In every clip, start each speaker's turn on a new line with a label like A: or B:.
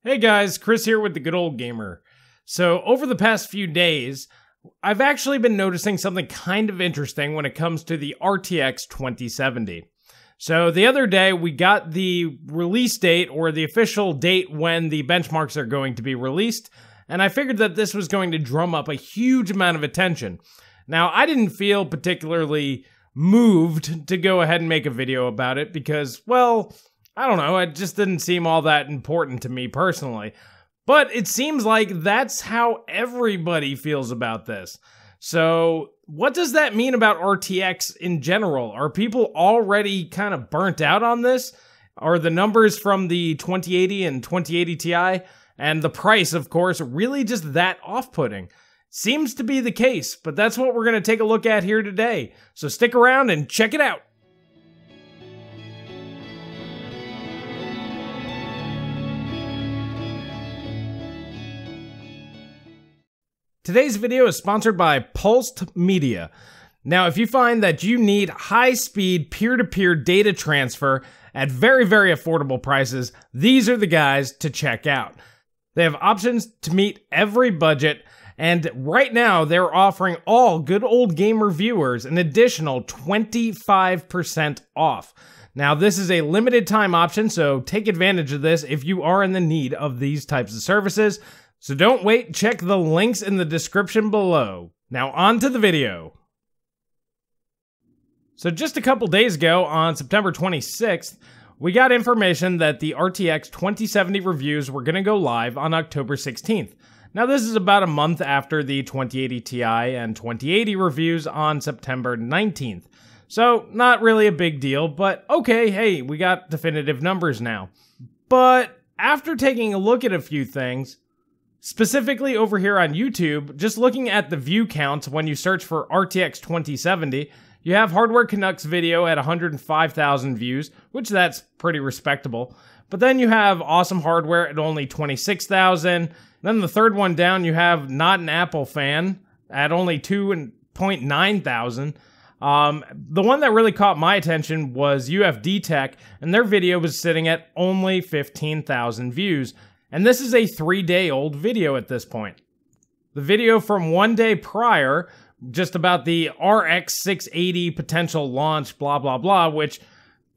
A: Hey guys, Chris here with the Good Old Gamer. So over the past few days, I've actually been noticing something kind of interesting when it comes to the RTX 2070. So the other day we got the release date, or the official date when the benchmarks are going to be released, and I figured that this was going to drum up a huge amount of attention. Now, I didn't feel particularly moved to go ahead and make a video about it because, well, I don't know, it just didn't seem all that important to me personally. But it seems like that's how everybody feels about this. So, what does that mean about RTX in general? Are people already kind of burnt out on this? Are the numbers from the 2080 and 2080 Ti, and the price, of course, really just that off-putting? Seems to be the case, but that's what we're going to take a look at here today. So stick around and check it out. Today's video is sponsored by Pulsed Media. Now, if you find that you need high-speed peer-to-peer data transfer at very, very affordable prices, these are the guys to check out. They have options to meet every budget, and right now they're offering all Good Old Gamer viewers an additional 25% off. Now, this is a limited time option, so take advantage of this if you are in the need of these types of services. So don't wait, check the links in the description below. Now on to the video. So just a couple days ago, on September 26th, we got information that the RTX 2070 reviews were going to go live on October 16th. Now this is about a month after the 2080 Ti and 2080 reviews on September 19th. So not really a big deal, but okay, hey, we got definitive numbers now. But after taking a look at a few things, specifically over here on YouTube, just looking at the view counts when you search for RTX 2070, you have Hardware Canucks video at 105,000 views, which that's pretty respectable. But then you have Awesome Hardware at only 26,000. Then the third one down, you have Not an Apple Fan at only 2.9 thousand. The one that really caught my attention was UFD Tech, and their video was sitting at only 15,000 views. And this is a 3-day-old video at this point. The video from one day prior, just about the RX 680 potential launch, blah, blah, blah, which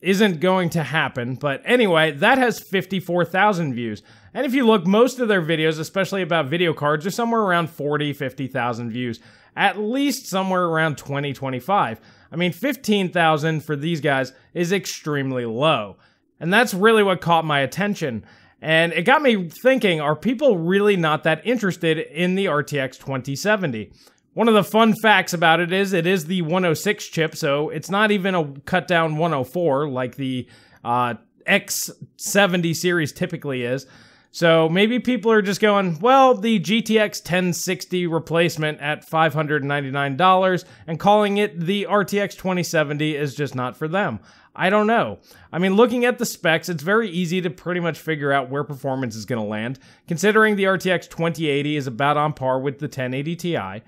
A: isn't going to happen. But anyway, that has 54,000 views. And if you look, most of their videos, especially about video cards, are somewhere around 40, 50,000 views. At least somewhere around 20, 25. I mean, 15,000 for these guys is extremely low. And that's really what caught my attention. And it got me thinking, are people really not that interested in the RTX 2070? One of the fun facts about it is the 106 chip, so it's not even a cut down 104 like the X70 series typically is. So maybe people are just going, well, the GTX 1060 replacement at $599 and calling it the RTX 2070 is just not for them. I don't know. I mean, looking at the specs, it's very easy to pretty much figure out where performance is going to land, considering the RTX 2080 is about on par with the 1080 Ti.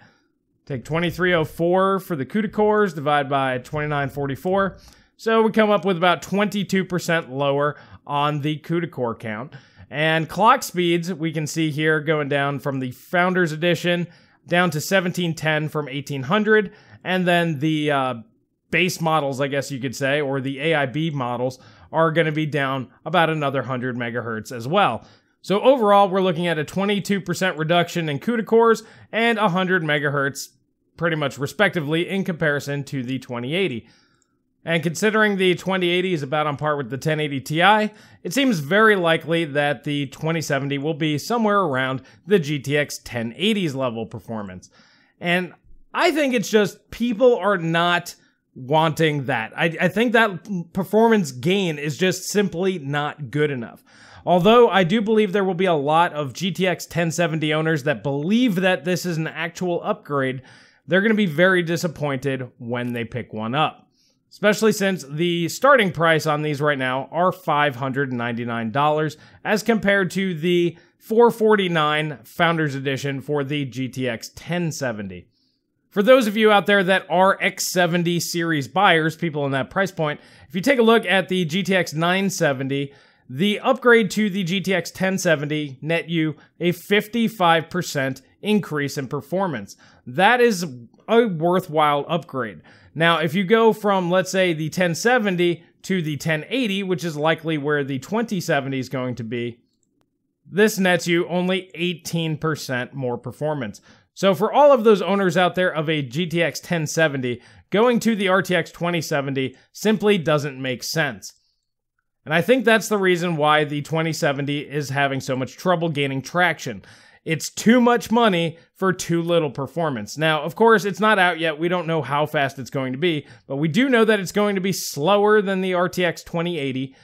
A: Take 2304 for the CUDA cores, divide by 2944. So we come up with about 22% lower on the CUDA core count. And clock speeds, we can see here going down from the Founders Edition down to 1710 from 1800, and then the base models, I guess you could say, or the AIB models, are going to be down about another 100 megahertz as well. So overall, we're looking at a 22% reduction in CUDA cores and 100 megahertz, pretty much respectively, in comparison to the 2080. And considering the 2080 is about on par with the 1080 Ti, it seems very likely that the 2070 will be somewhere around the GTX 1080's level performance. And I think it's just people are not wanting that. I think that performance gain is just simply not good enough. Although I do believe there will be a lot of GTX 1070 owners that believe that this is an actual upgrade, they're going to be very disappointed when they pick one up. Especially since the starting price on these right now are $599 as compared to the $449 Founders Edition for the GTX 1070. For those of you out there that are X70 series buyers, people in that price point, if you take a look at the GTX 970, the upgrade to the GTX 1070 net you a 55% increase in performance. That is a worthwhile upgrade. Now, if you go from, let's say, the 1070 to the 1080, which is likely where the 2070 is going to be, this nets you only 18% more performance. So for all of those owners out there of a GTX 1070, going to the RTX 2070 simply doesn't make sense. And I think that's the reason why the 2070 is having so much trouble gaining traction. It's too much money for too little performance. Now, of course, it's not out yet. We don't know how fast it's going to be, but we do know that it's going to be slower than the RTX 2080,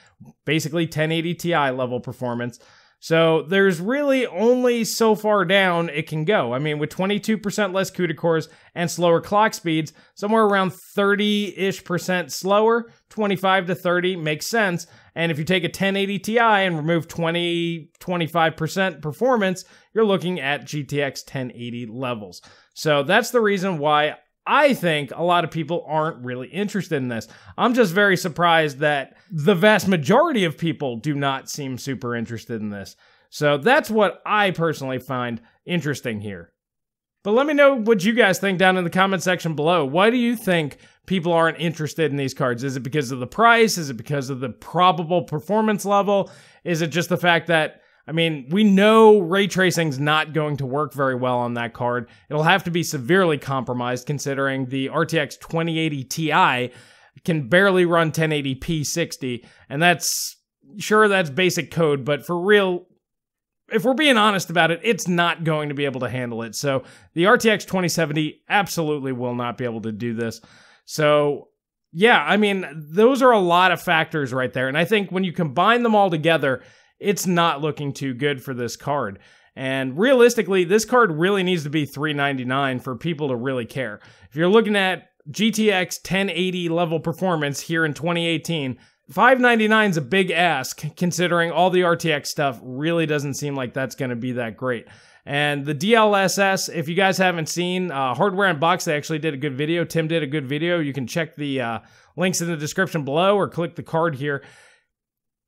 A: basically 1080 Ti level performance. So there's really only so far down it can go. I mean, with 22% less CUDA cores and slower clock speeds, somewhere around 30-ish% slower, 25 to 30 makes sense. And if you take a 1080 Ti and remove 25% performance, you're looking at GTX 1080 levels. So that's the reason why I think a lot of people aren't really interested in this. I'm just very surprised that the vast majority of people do not seem super interested in this. So that's what I personally find interesting here. But let me know what you guys think down in the comment section below. Why do you think people aren't interested in these cards? Is it because of the price? Is it because of the probable performance level? Is it just the fact that, I mean, we know ray tracing's not going to work very well on that card. It'll have to be severely compromised considering the RTX 2080 Ti can barely run 1080p 60, and that's basic code, but for real, if we're being honest about it, it's not going to be able to handle it. So the RTX 2070 absolutely will not be able to do this. So yeah, I mean, those are a lot of factors right there, and I think when you combine them all together, it's not looking too good for this card. And realistically, this card really needs to be $399 for people to really care. If you're looking at GTX 1080 level performance here in 2018, $599 is a big ask considering all the RTX stuff really doesn't seem like that's going to be that great. And the DLSS, if you guys haven't seen, Hardware Unboxed, they actually did a good video. Tim did a good video. You can check the links in the description below or click the card here.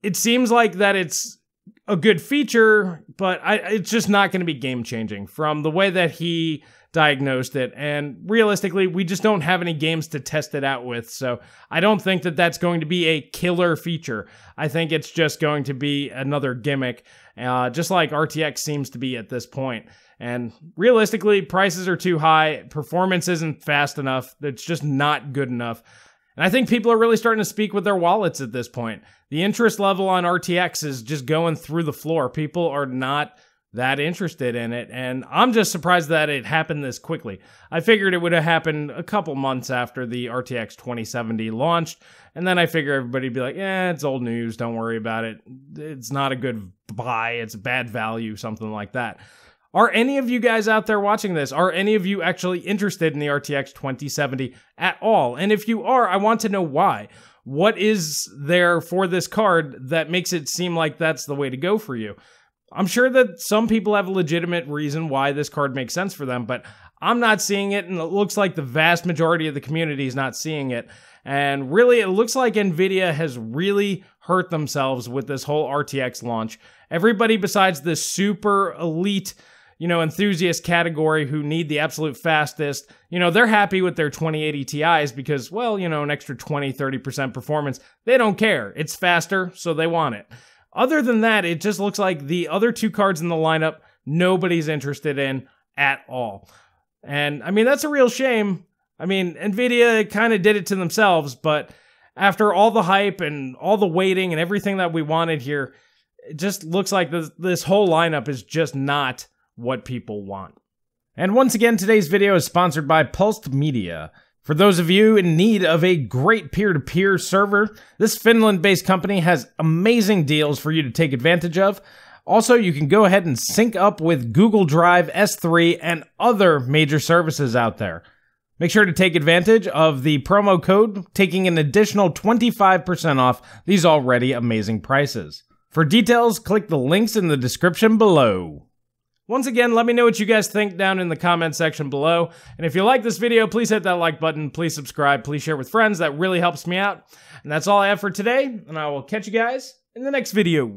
A: It seems like that it's a good feature, but it's just not going to be game-changing from the way that he diagnosed it. And realistically, we just don't have any games to test it out with, so I don't think that that's going to be a killer feature. I think it's just going to be another gimmick, just like RTX seems to be at this point. And realistically, prices are too high, performance isn't fast enough, it's just not good enough. And I think people are really starting to speak with their wallets at this point. The interest level on RTX is just going through the floor. People are not that interested in it, and I'm just surprised that it happened this quickly. I figured it would have happened a couple months after the RTX 2070 launched, and then I figure everybody'd be like, it's old news, don't worry about it. It's not a good buy, it's bad value, something like that. Are any of you guys out there watching this, are any of you actually interested in the RTX 2070 at all? And if you are, I want to know why. What is there for this card that makes it seem like that's the way to go for you? I'm sure that some people have a legitimate reason why this card makes sense for them, but I'm not seeing it, and it looks like the vast majority of the community is not seeing it. And really, it looks like NVIDIA has really hurt themselves with this whole RTX launch. Everybody besides the super elite, enthusiast category who need the absolute fastest, they're happy with their 2080 Ti's because, well, an extra 20-30% performance. They don't care. It's faster, so they want it. Other than that, it just looks like the other two cards in the lineup, nobody's interested in at all. And, I mean, that's a real shame. I mean, NVIDIA kind of did it to themselves, but after all the hype and all the waiting and everything that we wanted here, it just looks like this whole lineup is just not what people want. And once again, today's video is sponsored by Pulsed Media. For those of you in need of a great peer-to-peer server, this Finland-based company has amazing deals for you to take advantage of. Also, you can go ahead and sync up with Google Drive, S3, and other major services out there. Make sure to take advantage of the promo code, taking an additional 25% off these already amazing prices. For details, click the links in the description below. Once again, let me know what you guys think down in the comment section below. And if you like this video, please hit that like button, please subscribe, please share with friends. That really helps me out. And that's all I have for today, and I will catch you guys in the next video.